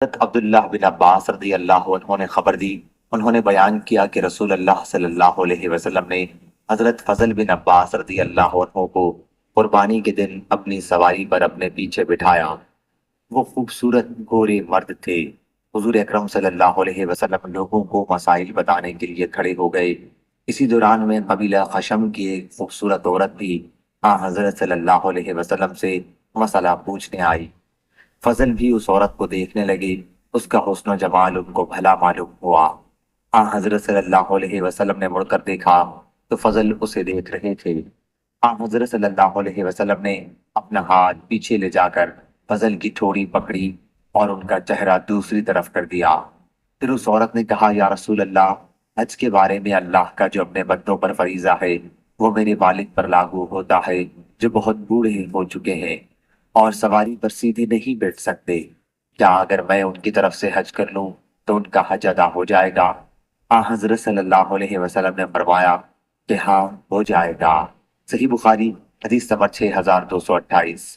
حضرت عبداللہ بن عباس رضی اللہ عنہ نے خبر دی، انہوں نے بیان کیا کہ رسول اللہ صلی اللہ علیہ وسلم نے حضرت فضل بن عباس رضی اللہ عنہ کو قربانی کے دن اپنی سواری پر اپنے پیچھے بٹھایا۔ وہ خوبصورت گورے مرد تھے۔ حضور اکرم صلی اللہ علیہ وسلم لوگوں کو مسائل بتانے کے لیے کھڑے ہو گئے۔ اسی دوران میں قبیلہ خشم کی ایک خوبصورت عورت بھی حضرت صلی اللہ علیہ وسلم سے مسئلہ پوچھنے آئی۔ فضل بھی اس عورت کو دیکھنے لگے، اس کا حسن و جمال ان کو بھلا معلوم ہوا۔ حضرت صلی اللہ علیہ وسلم نے مڑ کر دیکھا تو فضل اسے دیکھ رہے تھے۔ حضرت صلی اللہ علیہ وسلم نے اپنا ہاتھ پیچھے لے جا کر فضل کی ٹھوڑی پکڑی اور ان کا چہرہ دوسری طرف کر دیا۔ پھر اس عورت نے کہا، یا رسول اللہ، حج کے بارے میں اللہ کا جو اپنے بندوں پر فریضہ ہے وہ میرے والد پر لاگو ہوتا ہے جو بہت بوڑھے ہو چکے ہیں اور سواری پر سیدھے نہیں بیٹھ سکتے۔ کیا اگر میں ان کی طرف سے حج کر لوں تو ان کا حج ادا ہو جائے گا؟ حضرت صلی اللہ علیہ وسلم نے فرمایا کہ ہاں، ہو جائے گا۔ صحیح بخاری حدیث نمبر 6228۔